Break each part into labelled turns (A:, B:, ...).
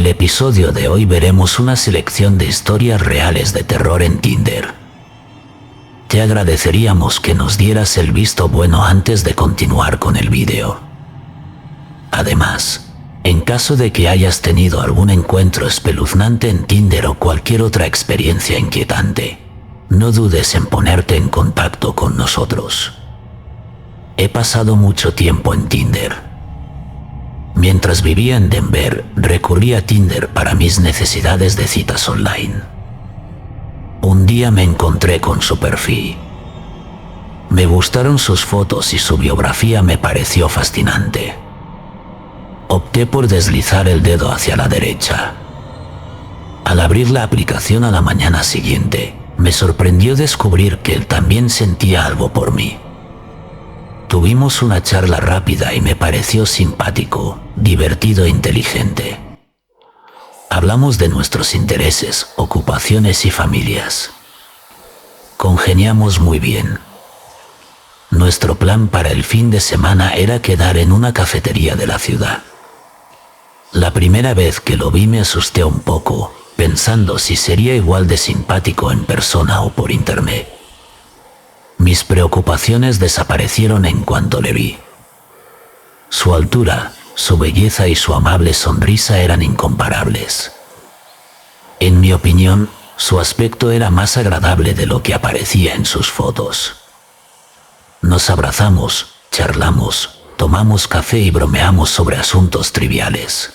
A: el episodio de hoy veremos una selección de historias reales de terror en Tinder. Te agradeceríamos que nos dieras el visto bueno antes de continuar con el vídeo. Además, en caso de que hayas tenido algún encuentro espeluznante en Tinder o cualquier otra experiencia inquietante, no dudes en ponerte en contacto con nosotros. He pasado mucho tiempo en Tinder. Mientras vivía en Denver, recurrí a Tinder para mis necesidades de citas online. Un día me encontré con su perfil. Me gustaron sus fotos y su biografía me pareció fascinante. Opté por deslizar el dedo hacia la derecha. Al abrir la aplicación a la mañana siguiente, me sorprendió descubrir que él también sentía algo por mí. Tuvimos una charla rápida y me pareció simpático, divertido e inteligente. Hablamos de nuestros intereses, ocupaciones y familias. Congeniamos muy bien. Nuestro plan para el fin de semana era quedar en una cafetería de la ciudad. La primera vez que lo vi me asusté un poco, pensando si sería igual de simpático en persona o por internet. Mis preocupaciones desaparecieron en cuanto le vi. Su altura, su belleza y su amable sonrisa eran incomparables. En mi opinión, su aspecto era más agradable de lo que aparecía en sus fotos. Nos abrazamos, charlamos, tomamos café y bromeamos sobre asuntos triviales.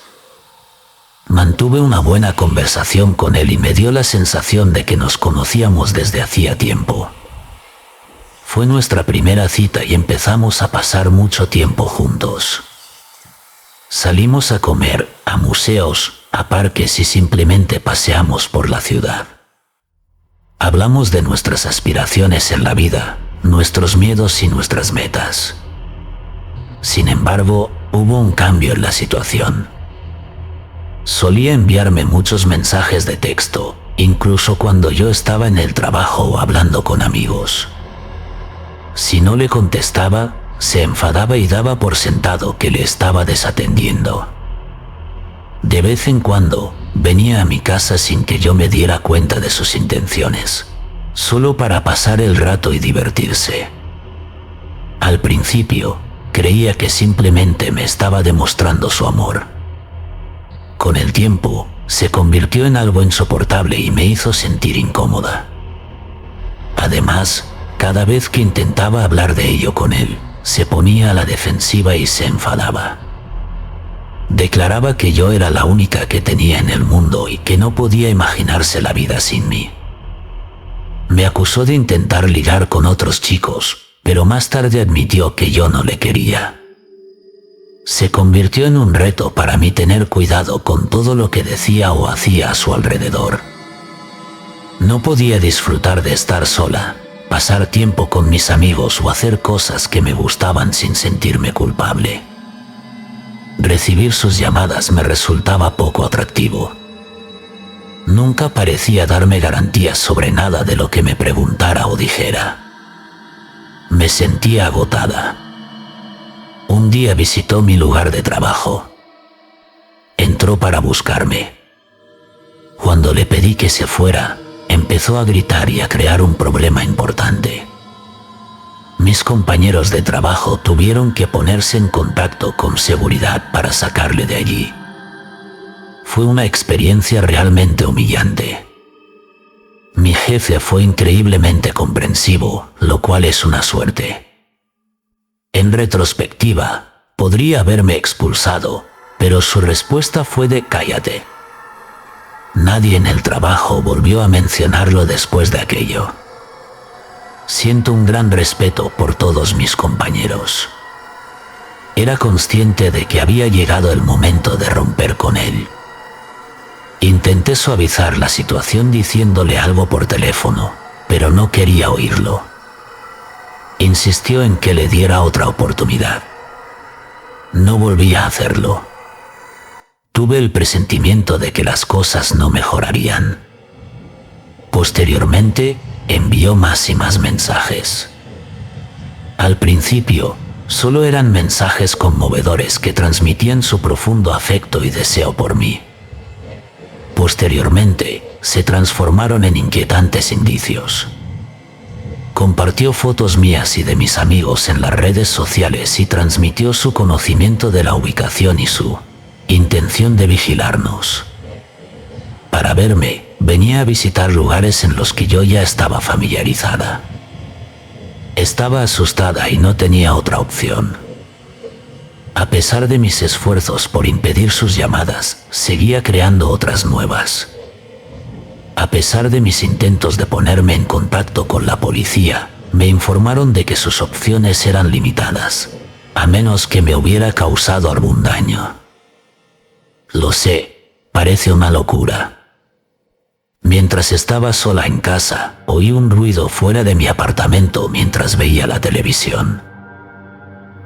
A: Mantuve una buena conversación con él y me dio la sensación de que nos conocíamos desde hacía tiempo. Fue nuestra primera cita y empezamos a pasar mucho tiempo juntos. Salimos a comer, a museos, a parques y simplemente paseamos por la ciudad. Hablamos de nuestras aspiraciones en la vida, nuestros miedos y nuestras metas. Sin embargo, hubo un cambio en la situación. Solía enviarme muchos mensajes de texto, incluso cuando yo estaba en el trabajo o hablando con amigos. Si no le contestaba, se enfadaba y daba por sentado que le estaba desatendiendo. De vez en cuando, venía a mi casa sin que yo me diera cuenta de sus intenciones, solo para pasar el rato y divertirse. Al principio, creía que simplemente me estaba demostrando su amor. Con el tiempo, se convirtió en algo insoportable y me hizo sentir incómoda. Además, cada vez que intentaba hablar de ello con él, se ponía a la defensiva y se enfadaba. Declaraba que yo era la única que tenía en el mundo y que no podía imaginarse la vida sin mí. Me acusó de intentar ligar con otros chicos, pero más tarde admitió que yo no le quería. Se convirtió en un reto para mí tener cuidado con todo lo que decía o hacía a su alrededor. No podía disfrutar de estar sola, pasar tiempo con mis amigos o hacer cosas que me gustaban sin sentirme culpable. Recibir sus llamadas me resultaba poco atractivo. Nunca parecía darme garantías sobre nada de lo que me preguntara o dijera. Me sentía agotada. Un día visitó mi lugar de trabajo. Entró para buscarme. Cuando le pedí que se fuera, empezó a gritar y a crear un problema importante. Mis compañeros de trabajo tuvieron que ponerse en contacto con seguridad para sacarle de allí. Fue una experiencia realmente humillante. Mi jefe fue increíblemente comprensivo, lo cual es una suerte. En retrospectiva, podría haberme expulsado, pero su respuesta fue de cállate. Nadie en el trabajo volvió a mencionarlo después de aquello. Siento un gran respeto por todos mis compañeros. Era consciente de que había llegado el momento de romper con él. Intenté suavizar la situación diciéndole algo por teléfono, pero no quería oírlo. Insistió en que le diera otra oportunidad. No volví a hacerlo. Tuve el presentimiento de que las cosas no mejorarían. Posteriormente, envió más y más mensajes. Al principio, solo eran mensajes conmovedores que transmitían su profundo afecto y deseo por mí. posteriormente se transformaron en inquietantes indicios. Compartió fotos mías y de mis amigos en las redes sociales y transmitió su conocimiento de la ubicación y su intención de vigilarnos. Para verme, venía a visitar lugares en los que yo ya estaba familiarizada. Estaba asustada y no tenía otra opción. A pesar de mis esfuerzos por impedir sus llamadas, seguía creando otras nuevas. A pesar de mis intentos de ponerme en contacto con la policía, me informaron de que sus opciones eran limitadas, a menos que me hubiera causado algún daño. Lo sé, parece una locura. Mientras estaba sola en casa, oí un ruido fuera de mi apartamento mientras veía la televisión.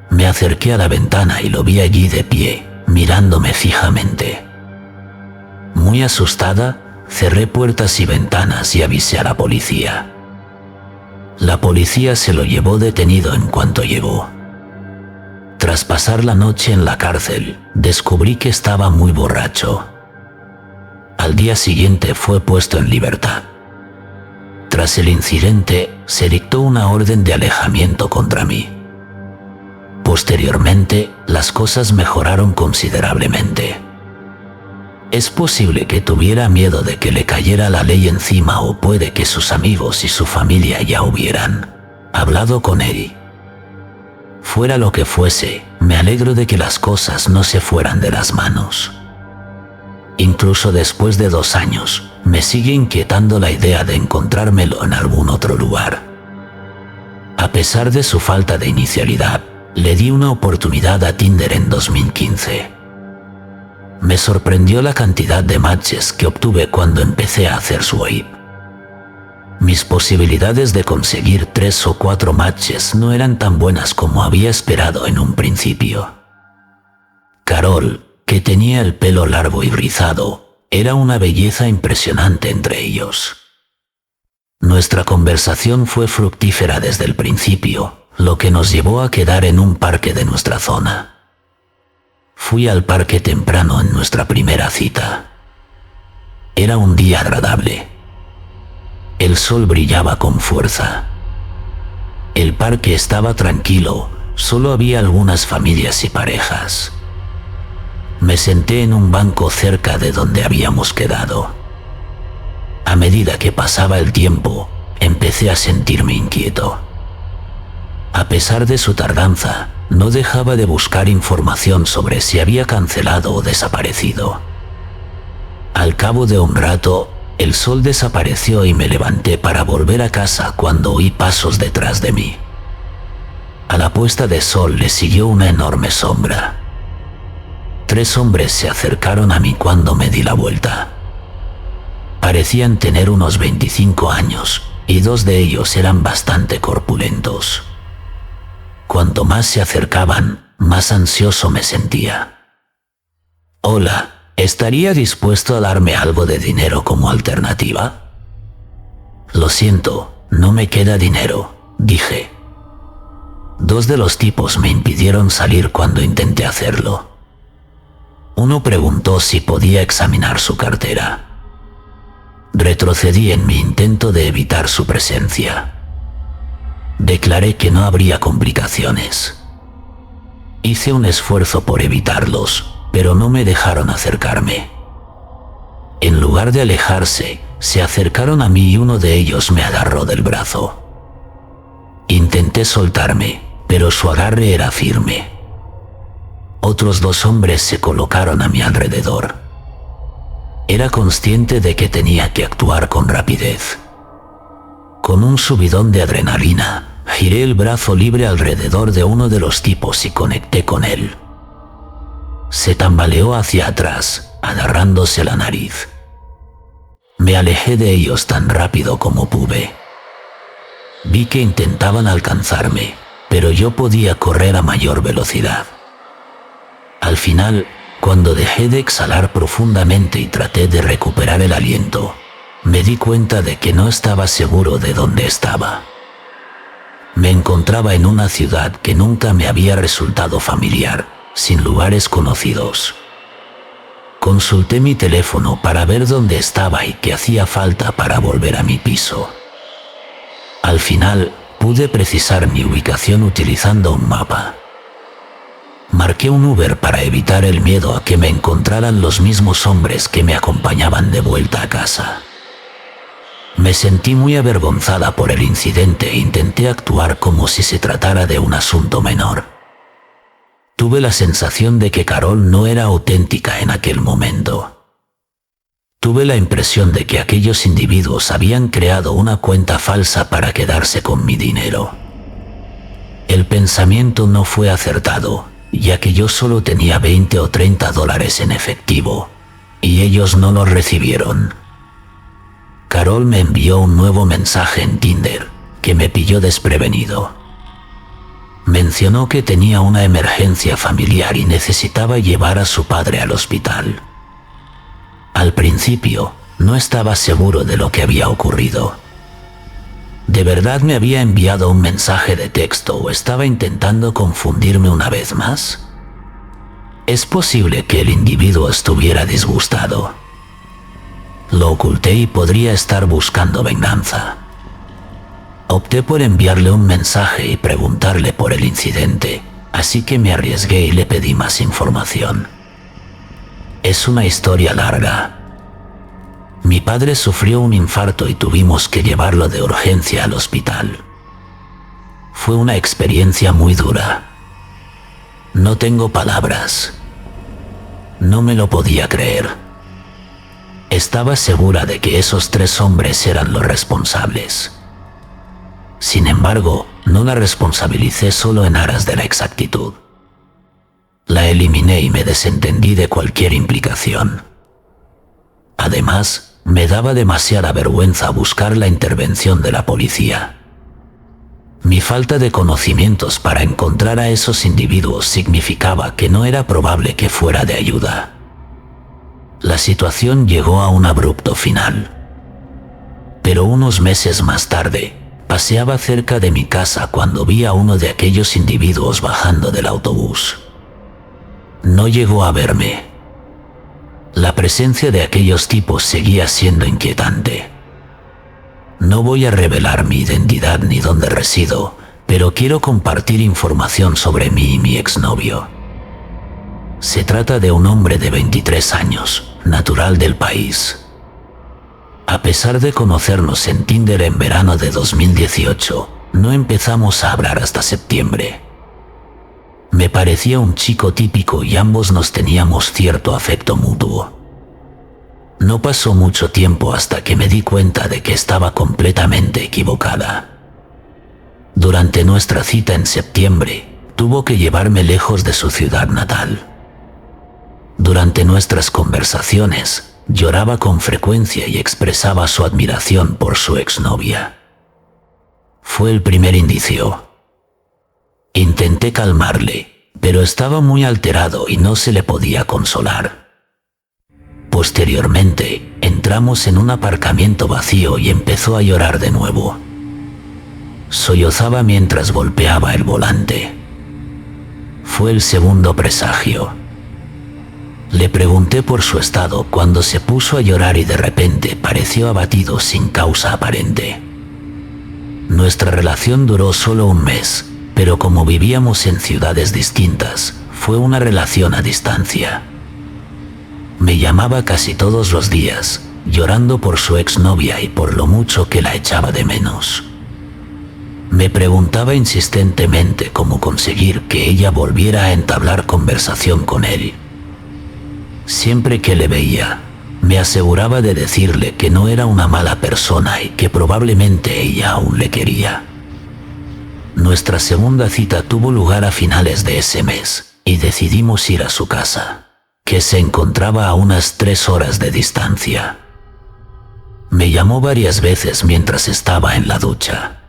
A: Me acerqué a la ventana y lo vi allí de pie, mirándome fijamente. Muy asustada, cerré puertas y ventanas y avisé a la policía. La policía se lo llevó detenido en cuanto llegó. Tras pasar la noche en la cárcel, descubrí que estaba muy borracho. Al día siguiente fue puesto en libertad. Tras el incidente, se dictó una orden de alejamiento contra mí. Posteriormente, las cosas mejoraron considerablemente. Es posible que tuviera miedo de que le cayera la ley encima, o puede que sus amigos y su familia ya hubieran hablado con él. Fuera lo que fuese, me alegro de que las cosas no se fueran de las manos. Incluso después de 2 años, me sigue inquietando la idea de encontrármelo en algún otro lugar. A pesar de su falta de inicialidad, le di una oportunidad a Tinder en 2015. Me sorprendió la cantidad de matches que obtuve cuando empecé a hacer swipe. Mis posibilidades de conseguir 3 o 4 matches no eran tan buenas como había esperado en un principio. Carol, que tenía el pelo largo y rizado, era una belleza impresionante entre ellos. Nuestra conversación fue fructífera desde el principio, lo que nos llevó a quedar en un parque de nuestra zona. Fui al parque temprano en nuestra primera cita. Era un día agradable. El sol brillaba con fuerza. El parque estaba tranquilo, solo había algunas familias y parejas. Me senté en un banco cerca de donde habíamos quedado. A medida que pasaba el tiempo, empecé a sentirme inquieto. A pesar de su tardanza, no dejaba de buscar información sobre si había cancelado o desaparecido. Al cabo de un rato, el sol desapareció y me levanté para volver a casa cuando oí pasos detrás de mí. A la puesta de sol le siguió una enorme sombra. 3 hombres se acercaron a mí cuando me di la vuelta. Parecían tener unos 25 años, y 2 de ellos eran bastante corpulentos. Cuanto más se acercaban, más ansioso me sentía. Hola, ¿estaría dispuesto a darme algo de dinero como alternativa? Lo siento, no me queda dinero, dije. 2 de los tipos me impidieron salir cuando intenté hacerlo. Uno preguntó si podía examinar su cartera. Retrocedí en mi intento de evitar su presencia. Declaré que no habría complicaciones. Hice un esfuerzo por evitarlos, pero no me dejaron acercarme. En lugar de alejarse, se acercaron a mí y uno de ellos me agarró del brazo. Intenté soltarme, pero su agarre era firme. Otros 2 hombres se colocaron a mi alrededor. Era consciente de que tenía que actuar con rapidez. Con un subidón de adrenalina, giré el brazo libre alrededor de uno de los tipos y conecté con él. Se tambaleó hacia atrás, agarrándose la nariz. Me alejé de ellos tan rápido como pude. Vi que intentaban alcanzarme, pero yo podía correr a mayor velocidad. Al final, cuando dejé de exhalar profundamente y traté de recuperar el aliento, me di cuenta de que no estaba seguro de dónde estaba. Me encontraba en una ciudad que nunca me había resultado familiar, sin lugares conocidos. Consulté mi teléfono para ver dónde estaba y qué hacía falta para volver a mi piso. Al final, pude precisar mi ubicación utilizando un mapa. Marqué un Uber para evitar el miedo a que me encontraran los mismos hombres que me acompañaban de vuelta a casa. Me sentí muy avergonzada por el incidente e intenté actuar como si se tratara de un asunto menor. Tuve la sensación de que Carol no era auténtica en aquel momento. Tuve la impresión de que aquellos individuos habían creado una cuenta falsa para quedarse con mi dinero. El pensamiento no fue acertado, ya que yo solo tenía 20 o 30 dólares en efectivo, y ellos no los recibieron. Carol me envió un nuevo mensaje en Tinder, que me pilló desprevenido. Mencionó que tenía una emergencia familiar y necesitaba llevar a su padre al hospital. Al principio, no estaba seguro de lo que había ocurrido. ¿De verdad me había enviado un mensaje de texto o estaba intentando confundirme una vez más? Es posible que el individuo estuviera disgustado. Lo oculté y podría estar buscando venganza. Opté por enviarle un mensaje y preguntarle por el incidente, así que me arriesgué y le pedí más información. Es una historia larga. Mi padre sufrió un infarto y tuvimos que llevarlo de urgencia al hospital. Fue una experiencia muy dura. No tengo palabras. No me lo podía creer. Estaba segura de que esos 3 hombres eran los responsables. Sin embargo, no la responsabilicé solo en aras de la exactitud. La eliminé y me desentendí de cualquier implicación. Además, me daba demasiada vergüenza buscar la intervención de la policía. Mi falta de conocimientos para encontrar a esos individuos significaba que no era probable que fuera de ayuda. La situación llegó a un abrupto final. Pero unos meses más tarde, paseaba cerca de mi casa cuando vi a uno de aquellos individuos bajando del autobús. No llegó a verme. La presencia de aquellos tipos seguía siendo inquietante. No voy a revelar mi identidad ni dónde resido, pero quiero compartir información sobre mí y mi exnovio. Se trata de un hombre de 23 años, natural del país. A pesar de conocernos en Tinder en verano de 2018, no empezamos a hablar hasta septiembre. Me parecía un chico típico y ambos nos teníamos cierto afecto mutuo. No pasó mucho tiempo hasta que me di cuenta de que estaba completamente equivocada. Durante nuestra cita en septiembre, tuvo que llevarme lejos de su ciudad natal. Durante nuestras conversaciones, lloraba con frecuencia y expresaba su admiración por su exnovia. Fue el primer indicio. Intenté calmarle, pero estaba muy alterado y no se le podía consolar. Posteriormente, entramos en un aparcamiento vacío y empezó a llorar de nuevo. Sollozaba mientras golpeaba el volante. Fue el segundo presagio. Le pregunté por su estado cuando se puso a llorar y de repente pareció abatido sin causa aparente. Nuestra relación duró solo un mes, pero como vivíamos en ciudades distintas, fue una relación a distancia. Me llamaba casi todos los días, llorando por su exnovia y por lo mucho que la echaba de menos. Me preguntaba insistentemente cómo conseguir que ella volviera a entablar conversación con él. Siempre que le veía, me aseguraba de decirle que no era una mala persona y que probablemente ella aún le quería. Nuestra segunda cita tuvo lugar a finales de ese mes y decidimos ir a su casa, que se encontraba a unas 3 horas de distancia. Me llamó varias veces mientras estaba en la ducha.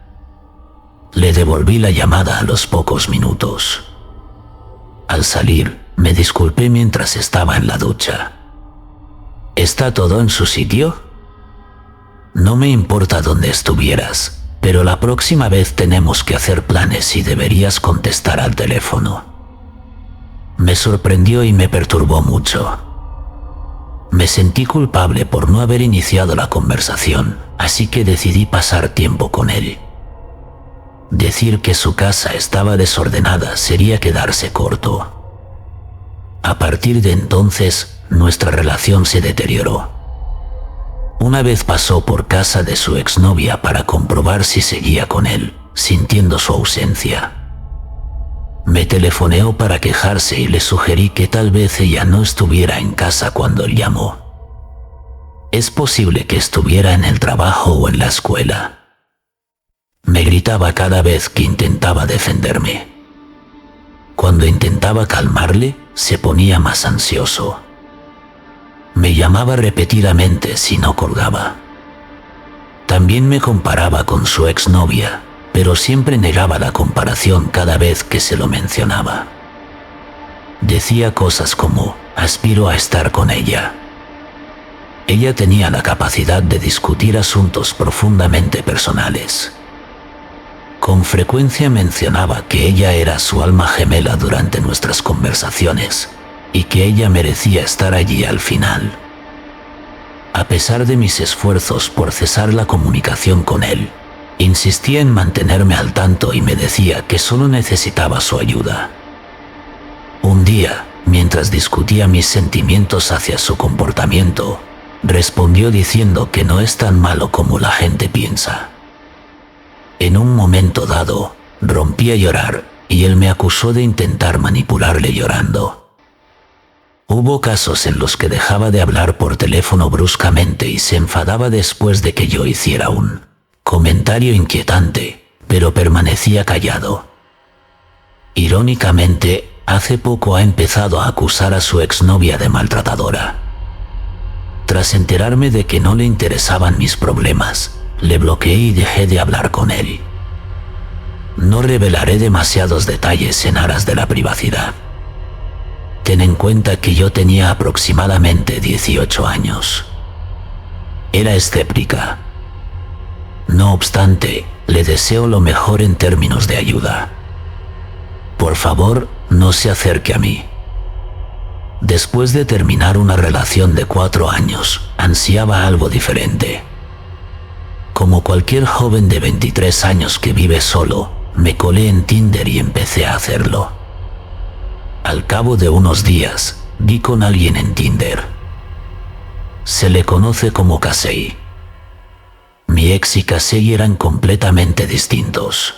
A: Le devolví la llamada a los pocos minutos. Al salir, me disculpé mientras estaba en la ducha. ¿Está todo en su sitio? No me importa dónde estuvieras, pero la próxima vez tenemos que hacer planes y deberías contestar al teléfono. Me sorprendió y me perturbó mucho. Me sentí culpable por no haber iniciado la conversación, así que decidí pasar tiempo con él. Decir que su casa estaba desordenada sería quedarse corto. A partir de entonces, nuestra relación se deterioró. Una vez pasó por casa de su exnovia para comprobar si seguía con él, sintiendo su ausencia. Me telefoneó para quejarse y le sugerí que tal vez ella no estuviera en casa cuando él llamó. Es posible que estuviera en el trabajo o en la escuela. Me gritaba cada vez que intentaba defenderme. Cuando intentaba calmarle, se ponía más ansioso. Me llamaba repetidamente si no colgaba. También me comparaba con su exnovia, pero siempre negaba la comparación cada vez que se lo mencionaba. Decía cosas como, aspiro a estar con ella. Ella tenía la capacidad de discutir asuntos profundamente personales. Con frecuencia mencionaba que ella era su alma gemela durante nuestras conversaciones y que ella merecía estar allí al final. A pesar de mis esfuerzos por cesar la comunicación con él, insistía en mantenerme al tanto y me decía que solo necesitaba su ayuda. Un día, mientras discutía mis sentimientos hacia su comportamiento, respondió diciendo que no es tan malo como la gente piensa. En un momento dado, rompí a llorar y él me acusó de intentar manipularle llorando. Hubo casos en los que dejaba de hablar por teléfono bruscamente y se enfadaba después de que yo hiciera un comentario inquietante, pero permanecía callado. Irónicamente, hace poco ha empezado a acusar a su exnovia de maltratadora. Tras enterarme de que no le interesaban mis problemas, le bloqueé y dejé de hablar con él. No revelaré demasiados detalles en aras de la privacidad. Ten en cuenta que yo tenía aproximadamente 18 años. Era escéptica. No obstante, le deseo lo mejor en términos de ayuda. Por favor, no se acerque a mí. Después de terminar una relación de 4 años, ansiaba algo diferente. Como cualquier joven de 23 años que vive solo, me colé en Tinder y empecé a hacerlo. Al cabo de unos días, di con alguien en Tinder. Se le conoce como Casey. Mi ex y Casey eran completamente distintos.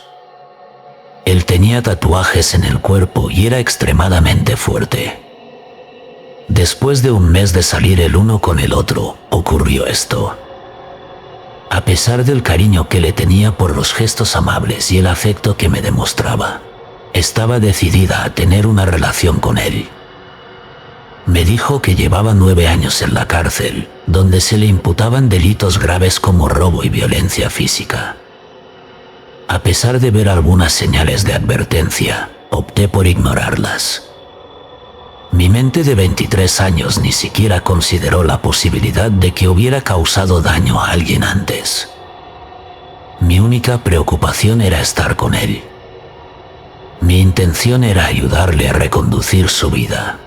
A: Él tenía tatuajes en el cuerpo y era extremadamente fuerte. Después de un mes de salir el uno con el otro, ocurrió esto. A pesar del cariño que le tenía por los gestos amables y el afecto que me demostraba, estaba decidida a tener una relación con él. Me dijo que llevaba 9 años en la cárcel, donde se le imputaban delitos graves como robo y violencia física. A pesar de ver algunas señales de advertencia, opté por ignorarlas. Mi mente de 23 años ni siquiera consideró la posibilidad de que hubiera causado daño a alguien antes. Mi única preocupación era estar con él. Mi intención era ayudarle a reconducir su vida.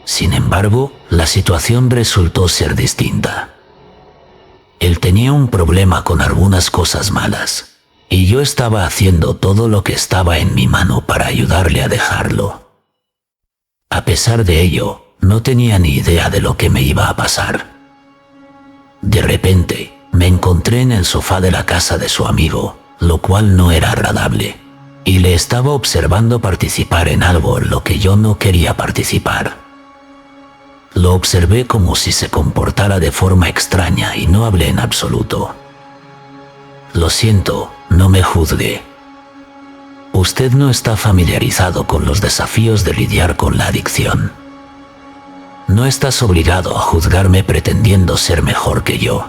A: Sin embargo, la situación resultó ser distinta. Él tenía un problema con algunas cosas malas, y yo estaba haciendo todo lo que estaba en mi mano para ayudarle a dejarlo. A pesar de ello, no tenía ni idea de lo que me iba a pasar. De repente, me encontré en el sofá de la casa de su amigo, lo cual no era agradable, y le estaba observando participar en algo en lo que yo no quería participar. Lo observé como si se comportara de forma extraña y no hablé en absoluto. Lo siento, no me juzgue. Usted no está familiarizado con los desafíos de lidiar con la adicción. No estás obligado a juzgarme pretendiendo ser mejor que yo.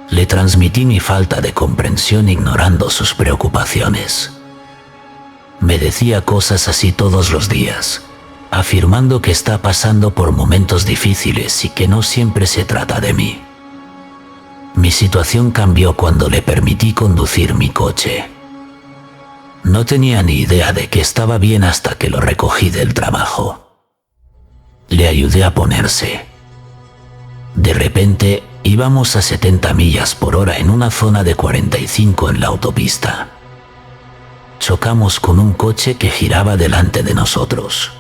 A: Le transmití mi falta de comprensión ignorando sus preocupaciones. Me decía cosas así todos los días, afirmando que está pasando por momentos difíciles y que no siempre se trata de mí. Mi situación cambió cuando le permití conducir mi coche. No tenía ni idea de que estaba bien hasta que lo recogí del trabajo. Le ayudé a ponerse. De repente, íbamos a 70 millas por hora en una zona de 45 en la autopista. Chocamos con un coche que giraba delante de nosotros.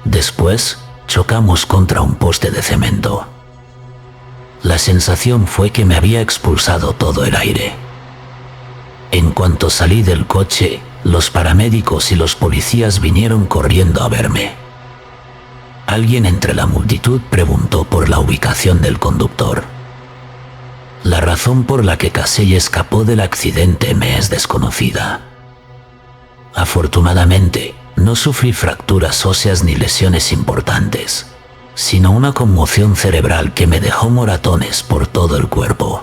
A: Después, chocamos contra un poste de cemento. La sensación fue que me había expulsado todo el aire. En cuanto salí del coche, los paramédicos y los policías vinieron corriendo a verme. Alguien entre la multitud preguntó por la ubicación del conductor. La razón por la que Casey escapó del accidente me es desconocida. Afortunadamente, no sufrí fracturas óseas ni lesiones importantes, sino una conmoción cerebral que me dejó moratones por todo el cuerpo.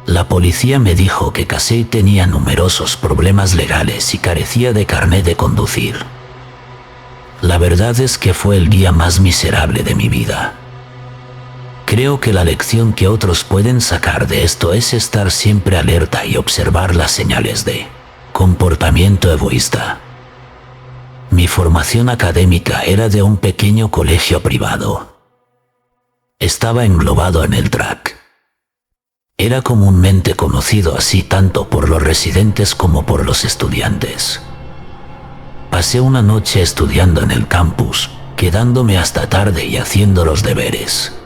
A: La policía me dijo que Casey tenía numerosos problemas legales y carecía de carnet de conducir. La verdad es que fue el día más miserable de mi vida. Creo que la lección que otros pueden sacar de esto es estar siempre alerta y observar las señales de comportamiento egoísta. Mi formación académica era de un pequeño colegio privado. Estaba englobado en el track. Era comúnmente conocido así tanto por los residentes como por los estudiantes. Pasé una noche estudiando en el campus, quedándome hasta tarde y haciendo los deberes.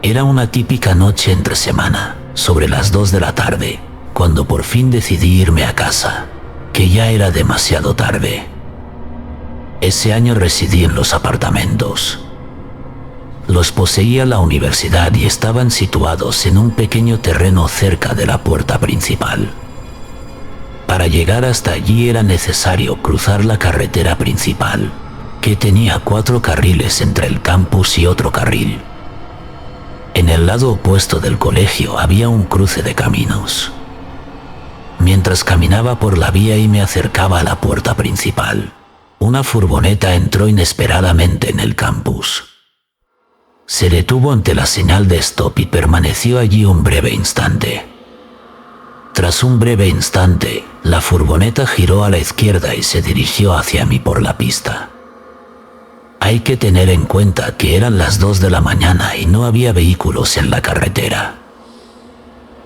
A: Era una típica noche entre semana, sobre las 2 de la tarde, cuando por fin decidí irme a casa, que ya era demasiado tarde. Ese año residí en los apartamentos. Los poseía la universidad y estaban situados en un pequeño terreno cerca de la puerta principal. Para llegar hasta allí era necesario cruzar la carretera principal, que tenía 4 carriles entre el campus y otro carril. En el lado opuesto del colegio había un cruce de caminos. Mientras caminaba por la vía y me acercaba a la puerta principal, una furgoneta entró inesperadamente en el campus. Se detuvo ante la señal de stop y permaneció allí un breve instante. Tras un breve instante, la furgoneta giró a la izquierda y se dirigió hacia mí por la pista. Hay que tener en cuenta que eran las 2 de la mañana y no había vehículos en la carretera.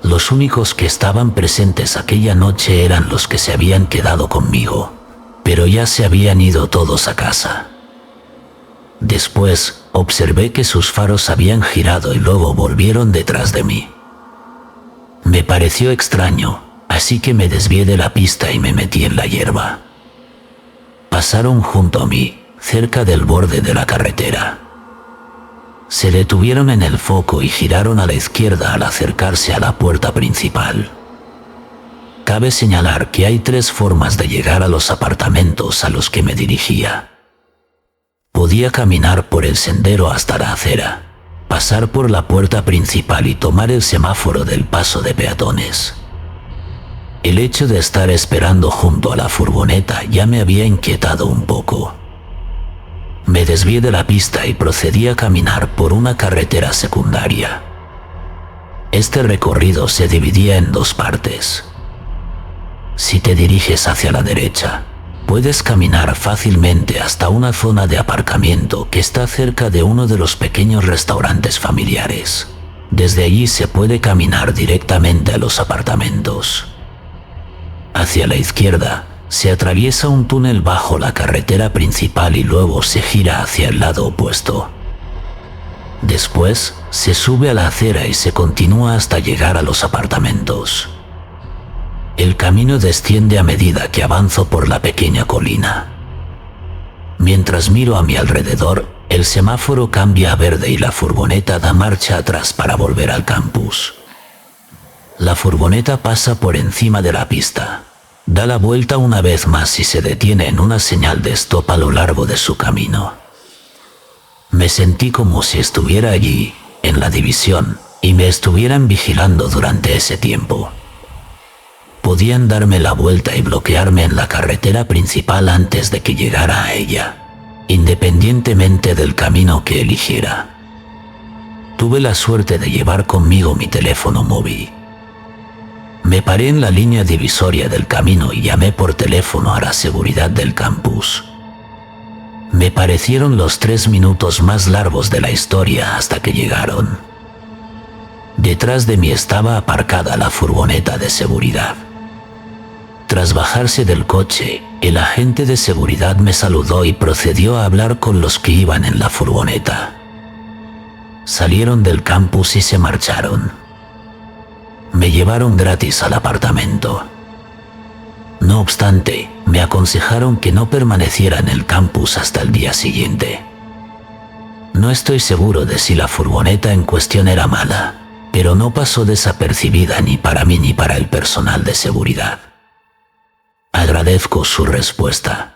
A: Los únicos que estaban presentes aquella noche eran los que se habían quedado conmigo, pero ya se habían ido todos a casa. Después, observé que sus faros habían girado y luego volvieron detrás de mí. Me pareció extraño, así que me desvié de la pista y me metí en la hierba. Pasaron junto a mí, cerca del borde de la carretera. Se detuvieron en el foco y giraron a la izquierda al acercarse a la puerta principal. Cabe señalar que hay 3 formas de llegar a los apartamentos a los que me dirigía. Podía caminar por el sendero hasta la acera, pasar por la puerta principal y tomar el semáforo del paso de peatones. El hecho de estar esperando junto a la furgoneta ya me había inquietado un poco. Me desvié de la pista y procedí a caminar por una carretera secundaria. Este recorrido se dividía en 2 partes. Si te diriges hacia la derecha, puedes caminar fácilmente hasta una zona de aparcamiento que está cerca de uno de los pequeños restaurantes familiares. Desde allí se puede caminar directamente a los apartamentos. Hacia la izquierda, se atraviesa un túnel bajo la carretera principal y luego se gira hacia el lado opuesto. Después, se sube a la acera y se continúa hasta llegar a los apartamentos. El camino desciende a medida que avanzo por la pequeña colina. Mientras miro a mi alrededor, el semáforo cambia a verde y la furgoneta da marcha atrás para volver al campus. La furgoneta pasa por encima de la pista, da la vuelta una vez más y se detiene en una señal de stop a lo largo de su camino. Me sentí como si estuviera allí, en la división, y me estuvieran vigilando durante ese tiempo. Podían darme la vuelta y bloquearme en la carretera principal antes de que llegara a ella, independientemente del camino que eligiera. Tuve la suerte de llevar conmigo mi teléfono móvil. Me paré en la línea divisoria del camino y llamé por teléfono a la seguridad del campus. Me parecieron los 3 minutos más largos de la historia hasta que llegaron. Detrás de mí estaba aparcada la furgoneta de seguridad. Tras bajarse del coche, el agente de seguridad me saludó y procedió a hablar con los que iban en la furgoneta. Salieron del campus y se marcharon. Me llevaron gratis al apartamento. No obstante, me aconsejaron que no permaneciera en el campus hasta el día siguiente. No estoy seguro de si la furgoneta en cuestión era mala, pero no pasó desapercibida ni para mí ni para el personal de seguridad. Agradezco su respuesta.